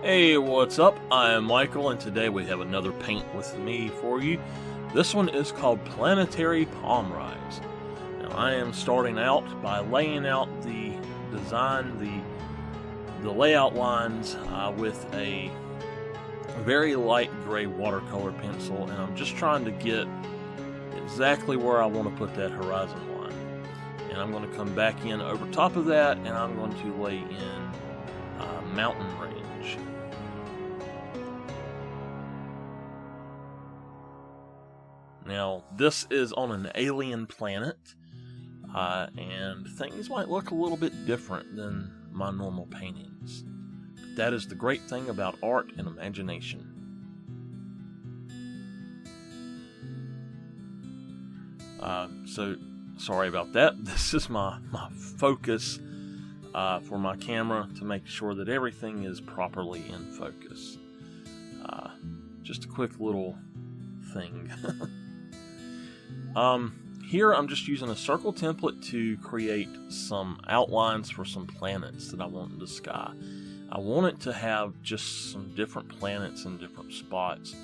Hey, what's up? I am Michael, and today we have another paint with me for you. This one is called Planetary Palm Rise. Now, I am starting out by laying out the design, the layout lines with a very light gray watercolor pencil, and I'm just trying to get exactly where I want to put that horizon line. And I'm going to come back in over top of that, and I'm going to lay in mountain range. Now, this is on an alien planet, and things might look a little bit different than my normal paintings. But that is the great thing about art and imagination. So, sorry about that. This is my focus for my camera to make sure that everything is properly in focus. Just a quick little thing. Here I'm just using a circle template to create some outlines for some planets that I want in the sky. I want it to have just some different planets in different spots.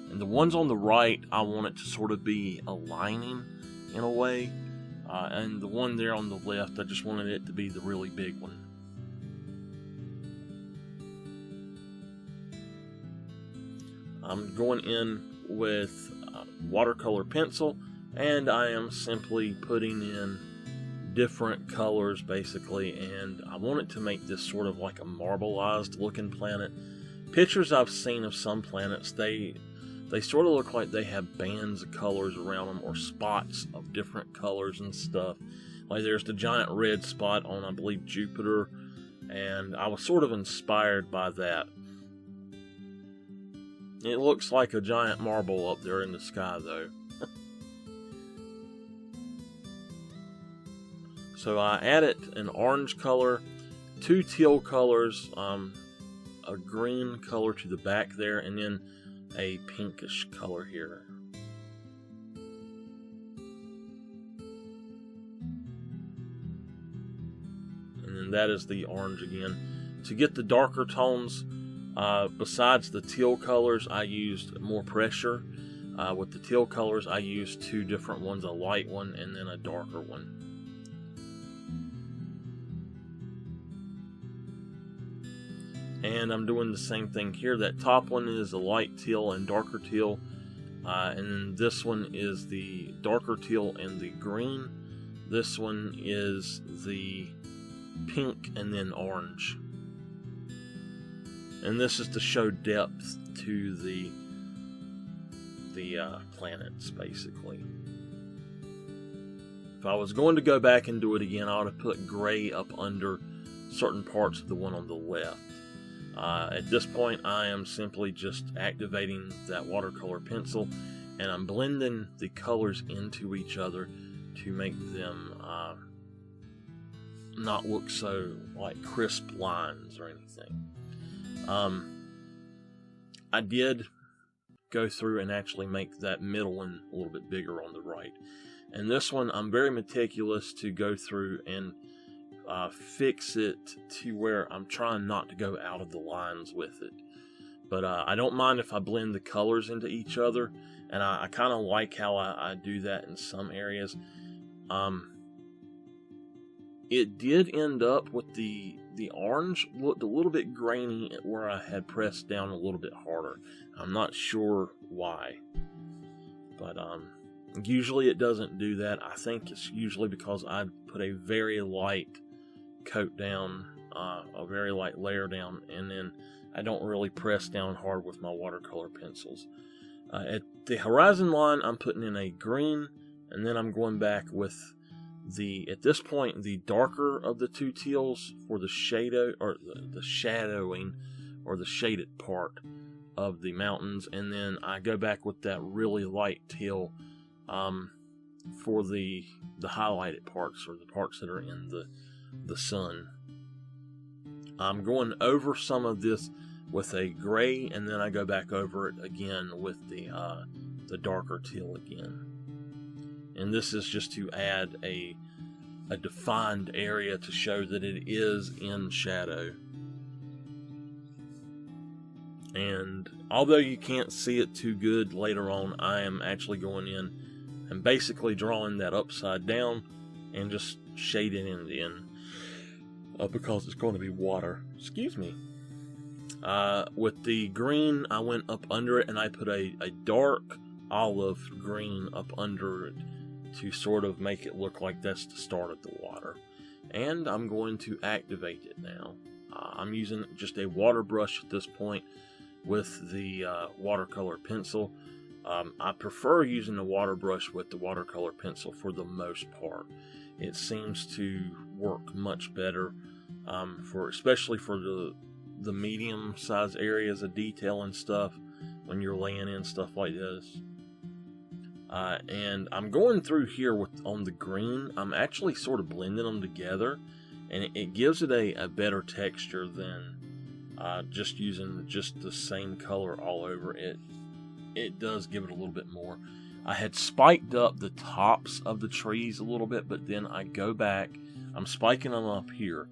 And the ones on the right, I want it to sort of be aligning in a way. And the one there on the left, I just wanted it to be the really big one. I'm going in with watercolor pencil, and I am simply putting in different colors basically, and I want it to make this sort of like a marbleized looking planet. Pictures I've seen of some planets, they sort of look like they have bands of colors around them, or spots of different colors and stuff. Like there's the giant red spot on, I believe, Jupiter, and I was sort of inspired by that. It looks like a giant marble up there in the sky though. So I added an orange color, two teal colors, a green color to the back there, and then a pinkish color here. And then that is the orange again. To get the darker tones, besides the teal colors, I used more pressure. With the teal colors, I used two different ones, a light one and then a darker one. And I'm doing the same thing here. That top one is a light teal and darker teal. And then this one is the darker teal and the green. This one is the pink and then orange. And this is to show depth to the planets, basically. If I was going to go back and do it again, I would have put gray up under certain parts of the one on the left. At this point, I am simply just activating that watercolor pencil, and I'm blending the colors into each other to make them not look so like crisp lines or anything. I did go through and actually make that middle one a little bit bigger on the right. And this one, I'm very meticulous to go through and fix it to where I'm trying not to go out of the lines with it. But I don't mind if I blend the colors into each other, and I kind of like how I do that in some areas. It did end up with the orange looked a little bit grainy where I had pressed down a little bit harder. I'm not sure why, but usually it doesn't do that. I think it's usually because I put a very light coat down, a very light layer down, and then I don't really press down hard with my watercolor pencils. At the horizon line, I'm putting in a green, and then I'm going back with at this point, the darker of the two teals for the shadow, or the shadowing, or the shaded part of the mountains, and then I go back with that really light teal for the highlighted parts, or the parts that are in the sun. I'm going over some of this with a gray, and then I go back over it again with the darker teal again. And this is just to add a defined area to show that it is in shadow. And although you can't see it too good later on, I am actually going in and basically drawing that upside down and just shading it in because it's going to be water. Excuse me. With the green, I went up under it and I put a dark olive green up under it to sort of make it look like that's the start of the water. And I'm going to activate it now. I'm using just a water brush at this point with the watercolor pencil. I prefer using the water brush with the watercolor pencil for the most part. It seems to work much better, especially for the medium size areas of detail and stuff when you're laying in stuff like this. And I'm going through here on the green. I'm actually sort of blending them together, and it gives it a better texture than just using just the same color all over it. It does give it a little bit more. I had spiked up the tops of the trees a little bit, but then I go back. I'm spiking them up here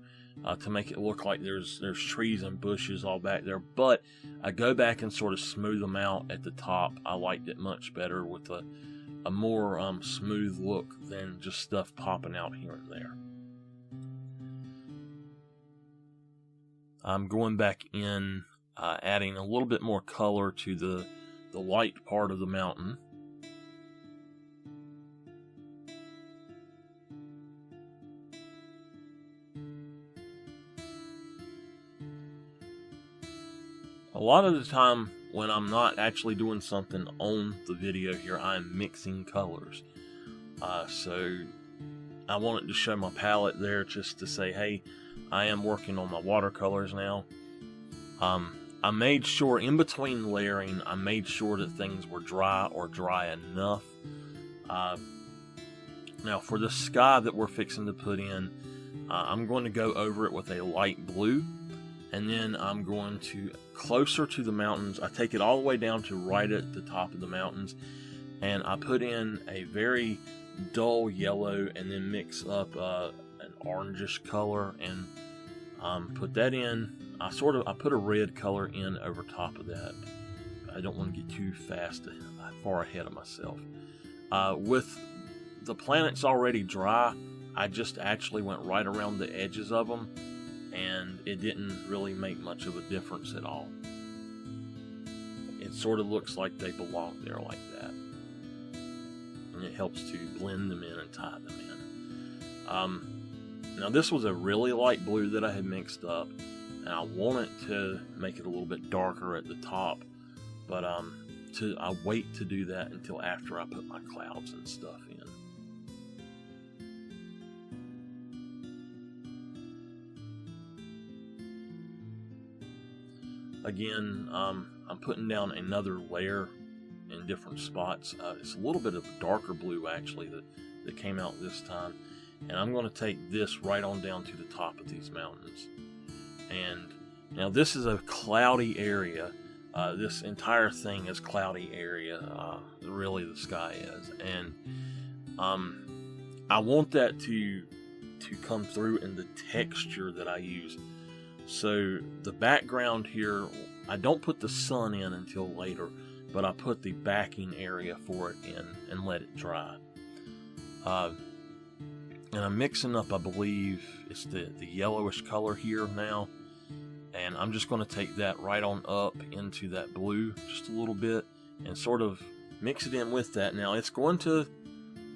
to make it look like there's trees and bushes all back there, but I go back and sort of smooth them out at the top. I liked it much better with a more smooth look than just stuff popping out here and there. I'm going back in, adding a little bit more color to the light part of the mountain. A lot of the time when I'm not actually doing something on the video here, I'm mixing colors. So I wanted to show my palette there just to say, hey, I am working on my watercolors now. I made sure in between layering, I made sure that things were dry or dry enough. Now for the sky that we're fixing to put in, I'm going to go over it with a light blue. And then I'm going to, closer to the mountains, I take it all the way down to right at the top of the mountains, and I put in a very dull yellow and then mix up an orangish color and put that in. I put a red color in over top of that. I don't want to get too far ahead of myself. With the planets already dry, I just actually went right around the edges of them, and it didn't really make much of a difference at all. It sort of looks like they belong there like that. And it helps to blend them in and tie them in. Now this was a really light blue that I had mixed up, and I wanted to make it a little bit darker at the top, but I wait to do that until after I put my clouds and stuff in. Again, I'm putting down another layer in different spots. It's a little bit of a darker blue actually that came out this time. And I'm going to take this right on down to the top of these mountains. And now this is a cloudy area. This entire thing is cloudy area. Really the sky is. And I want that to come through in the texture that I use. So the background here, I don't put the sun in until later, but I put the backing area for it in and let it dry. And I'm mixing up, I believe, it's the yellowish color here now. And I'm just going to take that right on up into that blue just a little bit and sort of mix it in with that. Now it's going to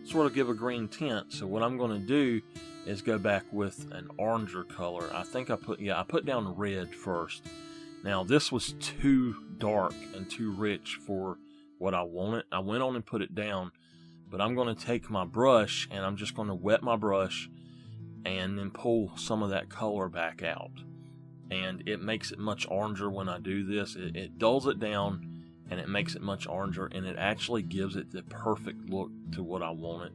sort of give a green tint, so what I'm going to do is go back with an oranger color. I think I put down red first. Now this was too dark and too rich for what I wanted. I went on and put it down, but I'm going to take my brush and I'm just going to wet my brush and then pull some of that color back out. And it makes it much oranger when I do this. It dulls it down and it makes it much oranger, and it actually gives it the perfect look to what I wanted.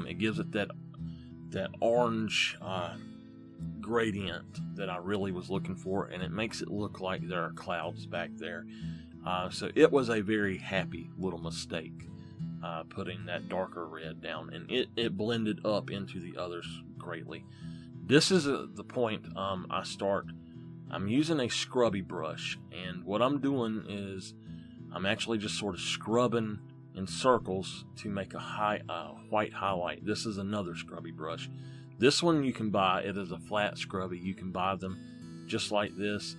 It gives it that orange gradient that I really was looking for, and it makes it look like there are clouds back there. So it was a very happy little mistake putting that darker red down, and it blended up into the others greatly. This is the point I start I'm using a Scrubby brush, and what I'm doing is I'm actually just sort of scrubbing in circles to make a white highlight. This is another Scrubby brush. This one you can buy. It is a flat Scrubby. You can buy them just like this.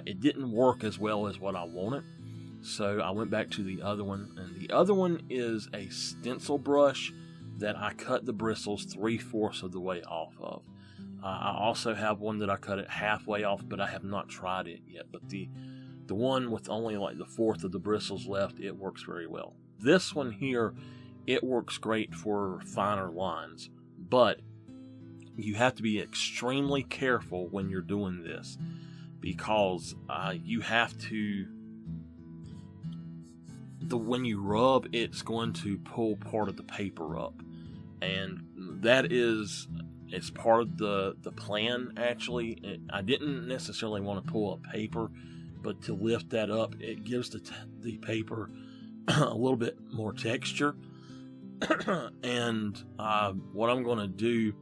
It didn't work as well as what I wanted, so I went back to the other one, and the other one is a stencil brush that I cut the bristles 3/4 of the way off of. I also have one that I cut it halfway off, but I have not tried it yet. But the one with only like the 1/4 of the bristles left, it works very well. This one here, it works great for finer lines, but you have to be extremely careful when you're doing this, because you have to, when you rub, it's going to pull part of the paper up, and that is, it's part of the plan actually. I didn't necessarily want to pull up paper, but to lift that up, it gives the paper a little bit more texture. And what I'm going to do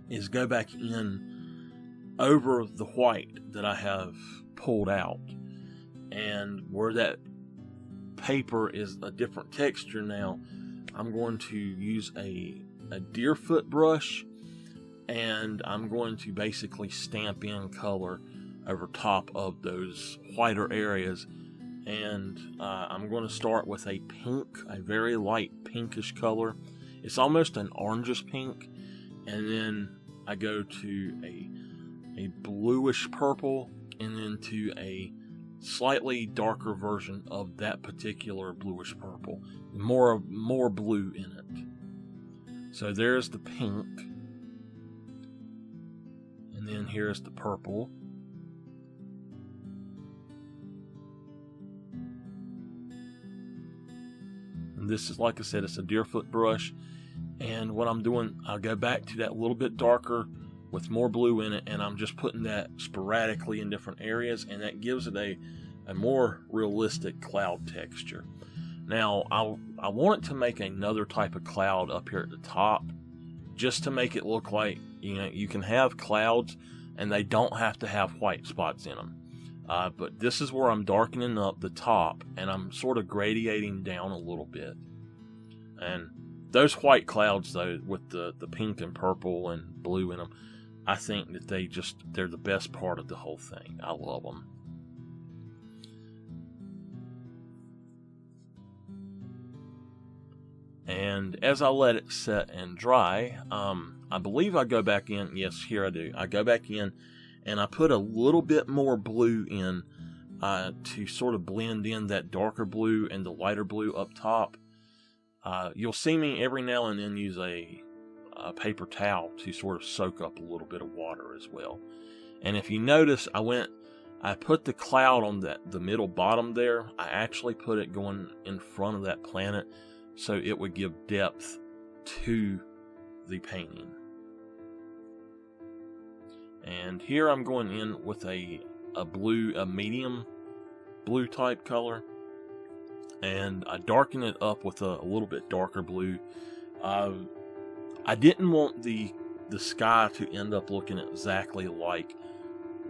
is go back in over the white that I have pulled out, and where that paper is a different texture now, I'm going to use a deerfoot brush, and I'm going to basically stamp in color over top of those whiter areas. And I'm going to start with a pink, a very light pinkish color. It's almost an orangish pink, and then I go to a bluish purple, and then to a slightly darker version of that particular bluish purple, more blue in it. So there's the pink, and then here's the purple, and this is, like I said, it's a deerfoot brush. And what I'm doing, I'll go back to that little bit darker with more blue in it, and I'm just putting that sporadically in different areas, and that gives it a more realistic cloud texture. Now, I want it to make another type of cloud up here at the top, just to make it look like, you know, you can have clouds and they don't have to have white spots in them. But this is where I'm darkening up the top, and I'm sort of gradiating down a little bit. And those white clouds, though, with the pink and purple and blue in them, I think that they're the best part of the whole thing. I love them. And as I let it set and dry, I believe I go back in. Yes, here I do. I go back in and I put a little bit more blue in to sort of blend in that darker blue and the lighter blue up top. You'll see me every now and then use a paper towel to sort of soak up a little bit of water as well. And if you notice, I put the cloud on the middle bottom there. I actually put it going in front of that planet, so it would give depth to the painting. And here I'm going in with a medium blue type color, and I darken it up with a little bit darker blue. I didn't want the sky to end up looking exactly like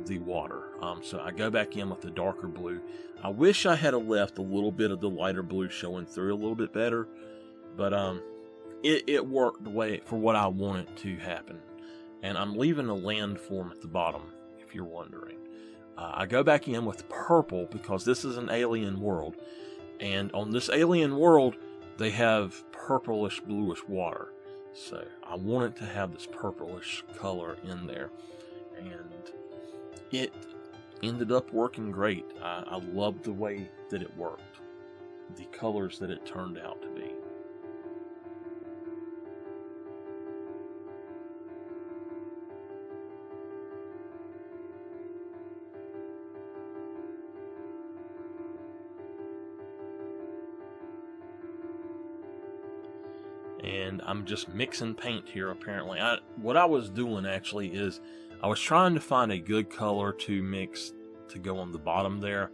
the water, so I go back in with the darker blue. I wish I had left a little bit of the lighter blue showing through a little bit better, but it worked the way for what I wanted to happen. And I'm leaving a landform at the bottom, if you're wondering. I go back in with purple because this is an alien world, and on this alien world they have purplish bluish water, so I wanted to have this purplish color in there, and it ended up working great. I loved the way that it worked, the colors that it turned out to be. And I'm just mixing paint here apparently. What I was doing actually is I was trying to find a good color to mix to go on the bottom there.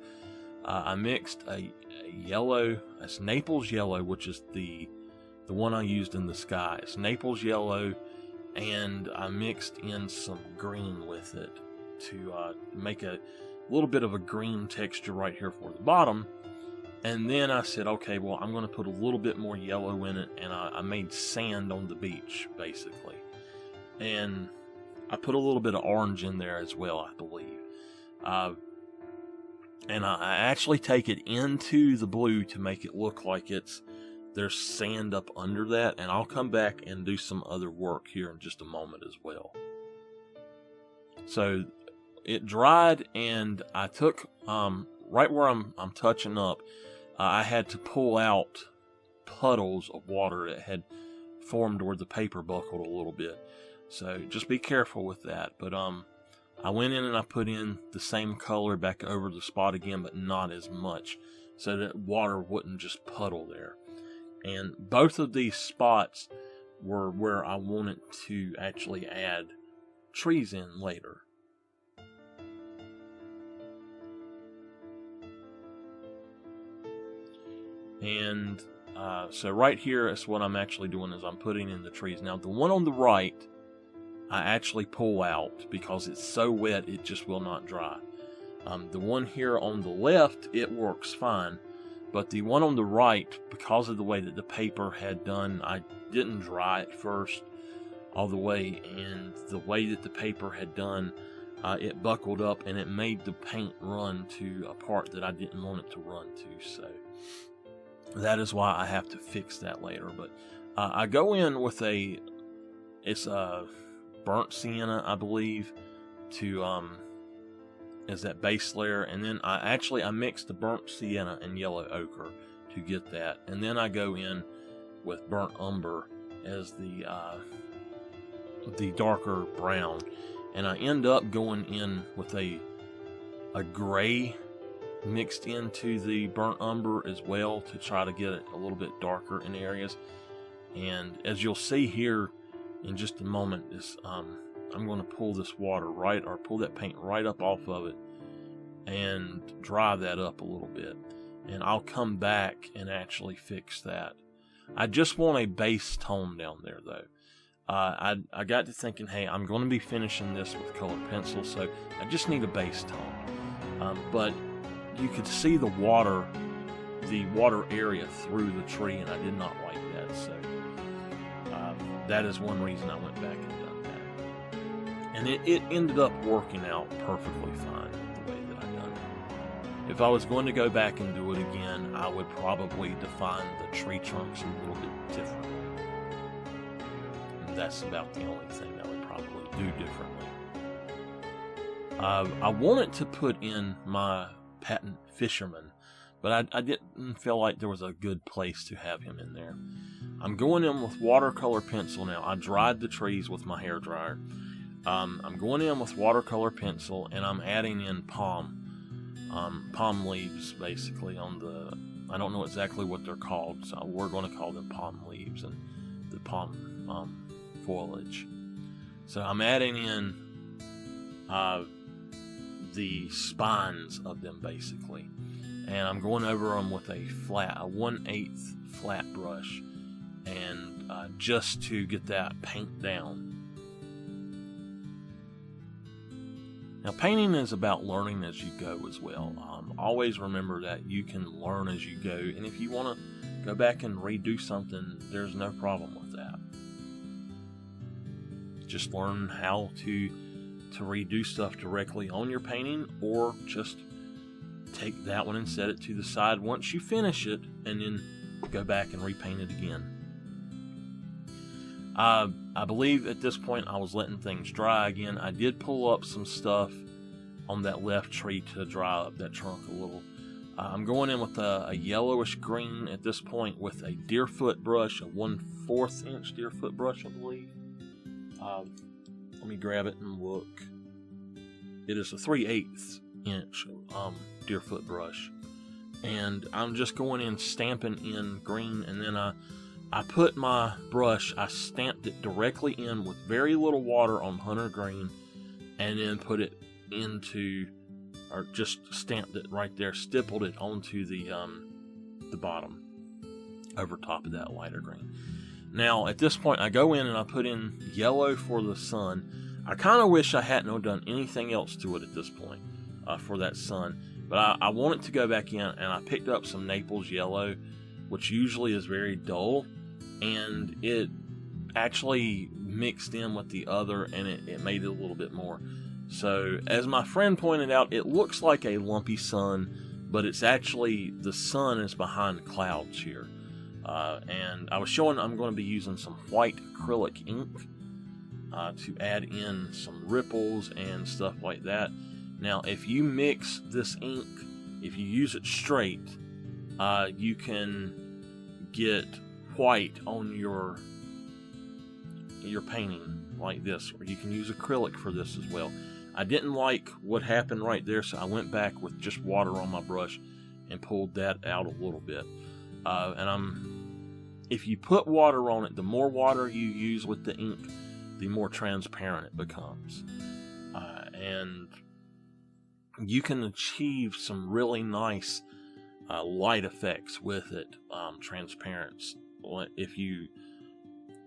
I mixed a yellow, it's Naples yellow, which is the one I used in the sky. It's Naples yellow, and I mixed in some green with it. to make a little bit of a green texture right here for the bottom. And then I said, okay, well, I'm going to put a little bit more yellow in it, and I made sand on the beach, basically. And I put a little bit of orange in there as well, I believe. And I actually take it into the blue to make it look like there's sand up under that, and I'll come back and do some other work here in just a moment as well. So it dried, and I took, right where I'm touching up, I had to pull out puddles of water that had formed where the paper buckled a little bit. So just be careful with that. But I went in and I put in the same color back over the spot again, but not as much, so that water wouldn't just puddle there. And both of these spots were where I wanted to actually add trees in later. And so right here is what I'm actually doing, is I'm putting in the trees. Now the one on the right, I actually pull out because it's so wet it just will not dry. The one here on the left, it works fine. But the one on the right, because of the way that the paper had done, I didn't dry it first all the way. And the way that the paper had done, it buckled up and it made the paint run to a part that I didn't want it to run to. So that is why I have to fix that later. But I go in with it's a burnt sienna, I believe, to as that base layer, and then I mix the burnt sienna and yellow ochre to get that, and then I go in with burnt umber as the darker brown, and I end up going in with a gray mixed into the burnt umber as well to try to get it a little bit darker in areas. And as you'll see here in just a moment, I'm going to pull this water pull that paint right up off of it and dry that up a little bit, and I'll come back and actually fix that. I just want a base tone down there though. I got to thinking, hey, I'm going to be finishing this with colored pencils, so I just need a base tone. But you could see the water area through the tree, and I did not like that. So that is one reason I went back and done that. And it ended up working out perfectly fine the way that I done it. If I was going to go back and do it again, I would probably define the tree trunks a little bit differently. And that's about the only thing I would probably do differently. I wanted to put in my patent fisherman, but I didn't feel like there was a good place to have him in there. I'm going in with watercolor pencil now. I dried the trees with my hairdryer. I'm going in with watercolor pencil, and I'm adding in palm leaves, basically, on the, I don't know exactly what they're called, so we're going to call them palm leaves, and the palm foliage. So I'm adding in the spines of them, basically, and I'm going over them with a 1/8 flat brush, and just to get that paint down. Now, painting is about learning as you go as well. Always remember that you can learn as you go, and if you want to go back and redo something, there's no problem with that. Just learn how to redo stuff directly on your painting, or just take that one and set it to the side once you finish it, and then go back and repaint it again. I believe at this point I was letting things dry again. I did pull up some stuff on that left tree to dry up that trunk a little. I'm going in with a yellowish green at this point with a deerfoot brush, a 1/4 inch deerfoot brush, I believe. Let me grab it and look. It is a 3/8 inch deerfoot brush, and I'm just going in stamping in green, and then I put my brush, I stamped it directly in with very little water on hunter green, and then put it into, or just stamped it right there, stippled it onto the bottom over top of that lighter green. Now at this point I go in and I put in yellow for the sun. I kind of wish I hadn't done anything else to it at this point for that sun. But I want it to go back in, and I picked up some Naples yellow, which usually is very dull, and it actually mixed in with the other, and it made it a little bit more. So, as my friend pointed out, it looks like a lumpy sun, but it's actually, the sun is behind clouds here. And I was showing I'm going to be using some white acrylic ink to add in some ripples and stuff like that. Now, if you mix this ink, if you use it straight, you can get white on your painting like this, or you can use acrylic for this as well. I didn't like what happened right there, so I went back with just water on my brush and pulled that out a little bit. If you put water on it, the more water you use with the ink, the more transparent it becomes. And you can achieve some really nice light effects with it, transparency, if you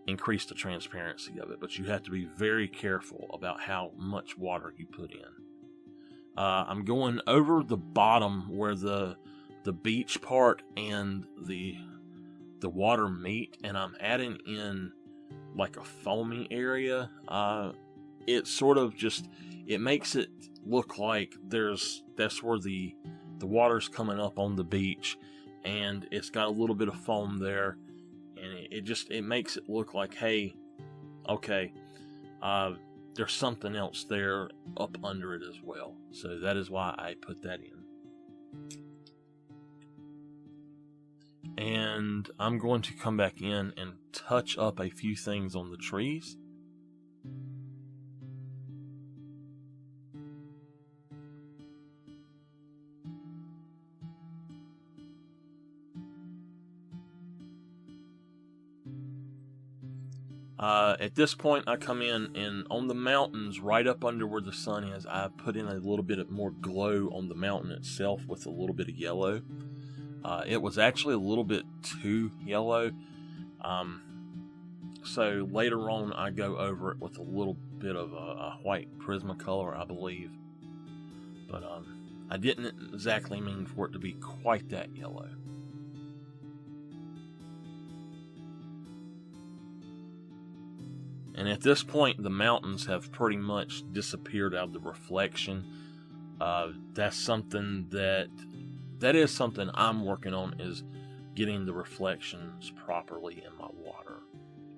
increase the transparency of it. But you have to be very careful about how much water you put in. I'm going over the bottom where the beach part and the water meet, and I'm adding in like a foamy area. It sort of just, it makes it look like that's where the water's coming up on the beach, and it's got a little bit of foam there, and it makes it look like, hey, okay, there's something else there up under it as well. So that is why I put that in. And I'm going to come back in and touch up a few things on the trees. At this point, I come in, and on the mountains, right up under where the sun is, I put in a little bit more glow on the mountain itself with a little bit of yellow. It was actually a little bit too yellow. So later on, I go over it with a little bit of a white Prismacolor, I believe. But I didn't exactly mean for it to be quite that yellow. And at this point, the mountains have pretty much disappeared out of the reflection. That's something that is something I'm working on, is getting the reflections properly in my water.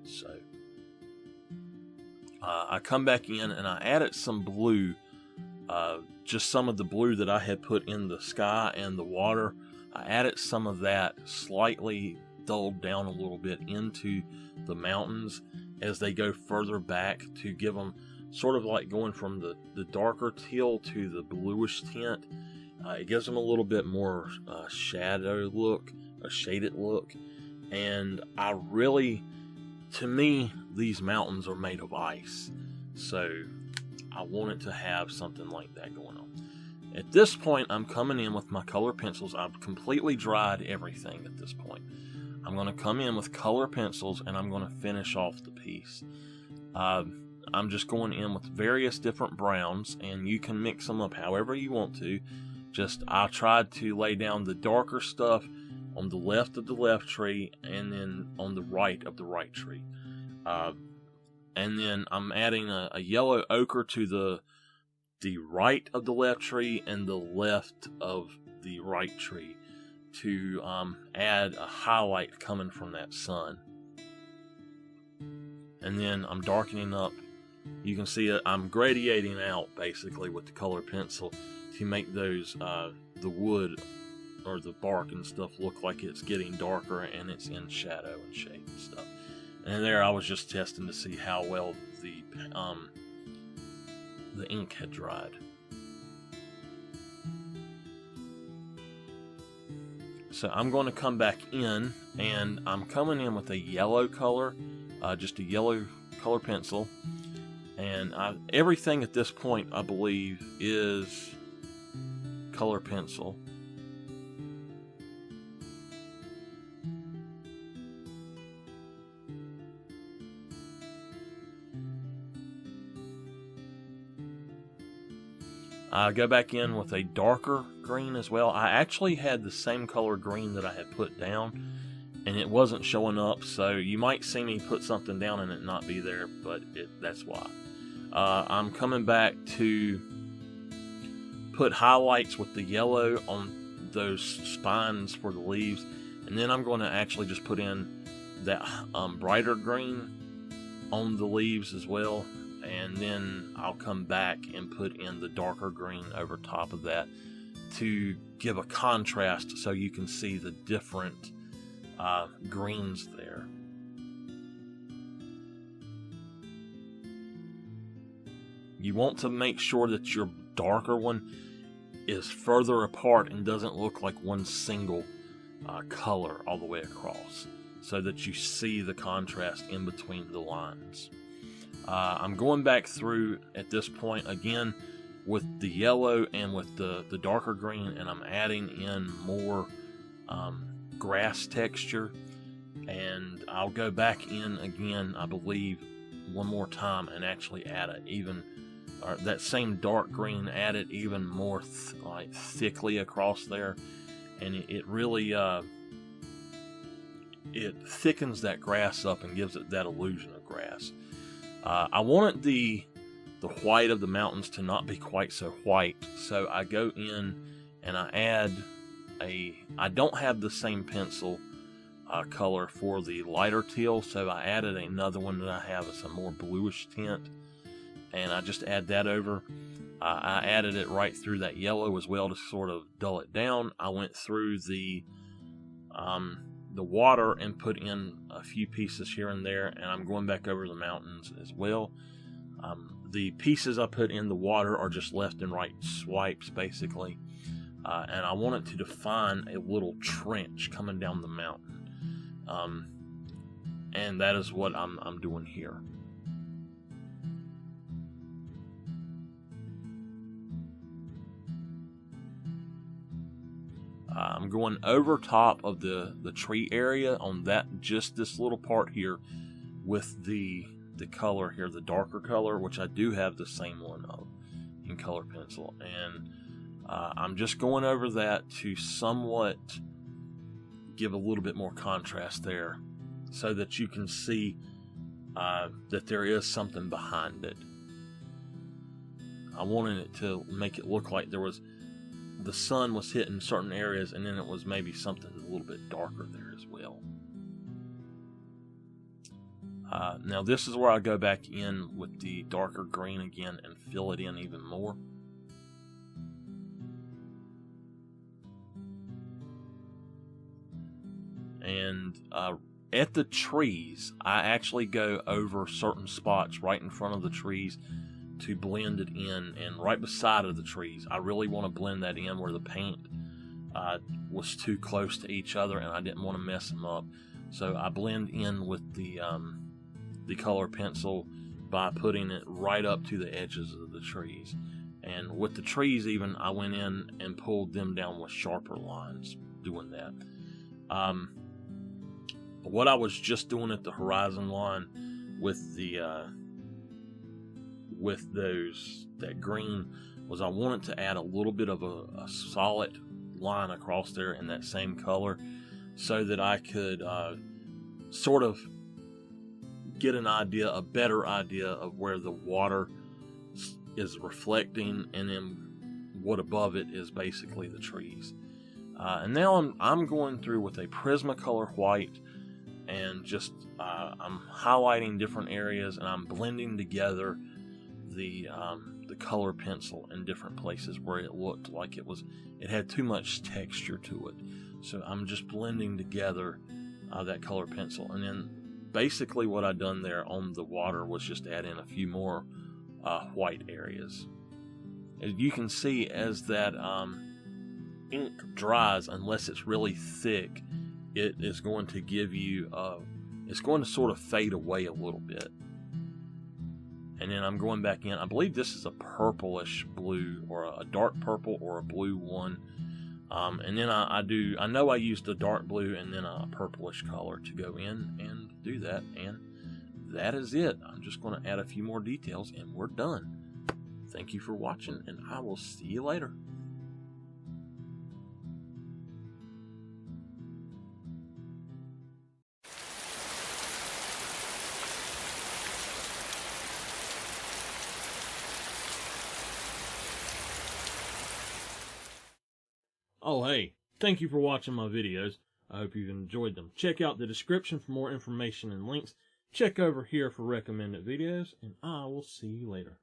So I come back in and I added some blue, just some of the blue that I had put in the sky and the water. I added some of that, slightly dulled down a little bit into the mountains as they go further back, to give them sort of like going from the darker teal to the bluish tint. It gives them a little bit more shadow look, a shaded look. And to me, these mountains are made of ice. So I wanted to have something like that going on. At this point, I'm coming in with my color pencils. I've completely dried everything at this point. I'm going to come in with color pencils, and I'm going to finish off the piece. I'm just going in with various different browns, and you can mix them up however you want to. I tried to lay down the darker stuff on the left of the left tree, and then on the right of the right tree. And then I'm adding a yellow ochre to the right of the left tree and the left of the right tree, to add a highlight coming from that sun. And then I'm darkening up. You can see I'm gradiating out basically with the color pencil to make those the wood or the bark and stuff look like it's getting darker and it's in shadow and shade and stuff. And there I was just testing to see how well the ink had dried. So I'm going to come back in, and I'm coming in with a yellow color, just a yellow color pencil. And everything at this point, I believe, is color pencil. I go back in with a darker green as well. I actually had the same color green that I had put down, and it wasn't showing up, so you might see me put something down and it not be there, but that's why. I'm coming back to put highlights with the yellow on those spines for the leaves, and then I'm going to actually just put in that brighter green on the leaves as well, and then I'll come back and put in the darker green over top of that to give a contrast so you can see the different greens there. You want to make sure that your darker one is further apart and doesn't look like one single color all the way across, so that you see the contrast in between the lines. I'm going back through at this point again with the yellow and with the darker green, and I'm adding in more grass texture, and I'll go back in again, I believe, one more time and actually add that same dark green, add it even more thickly across there, and it really it thickens that grass up and gives it that illusion of grass. I wanted the white of the mountains to not be quite so white, so I go in and I add I don't have the same pencil color for the lighter teal, so I added another one that I have. It's a more bluish tint, and I just add that over. I added it right through that yellow as well to sort of dull it down. I went through the water and put in a few pieces here and there, and I'm going back over the mountains as well. The pieces I put in the water are just left and right swipes, basically, and I want it to define a little trench coming down the mountain, and that is what I'm doing here. I'm going over top of the tree area on just this little part here with the color here, the darker color, which I do have the same one of in color pencil, and I'm just going over that to somewhat give a little bit more contrast there, so that you can see that there is something behind it. I wanted it to make it look like the sun was hitting certain areas, and then it was maybe something a little bit darker there as well. Now this is where I go back in with the darker green again and fill it in even more. And at the trees, I actually go over certain spots right in front of the trees to blend it in, and right beside of the trees, I really want to blend that in where the paint was too close to each other, and I didn't want to mess them up. So I blend in with the color pencil by putting it right up to the edges of the trees. And with the trees even, I went in and pulled them down with sharper lines doing that. What I was just doing at the horizon line with that green was I wanted to add a little bit of a solid line across there in that same color, so that I could sort of get a better idea of where the water is reflecting, and then what above it is basically the trees. And now I'm going through with a Prismacolor white, and just I'm highlighting different areas, and I'm blending together the color pencil in different places where it looked like it had too much texture to it. So I'm just blending together that color pencil, and then basically what I done there on the water was just add in a few more white areas. As you can see, as that ink dries, unless it's really thick, it is going to give you it's going to sort of fade away a little bit. And then I'm going back in. I believe this is a purplish blue, or a dark purple, or a blue one. And then I know I used a dark blue and then a purplish color to go in and do that. And that is it. I'm just going to add a few more details and we're done. Thank you for watching, and I will see you later. Oh hey, thank you for watching my videos. I hope you've enjoyed them. Check out the description for more information and links. Check over here for recommended videos, and I will see you later.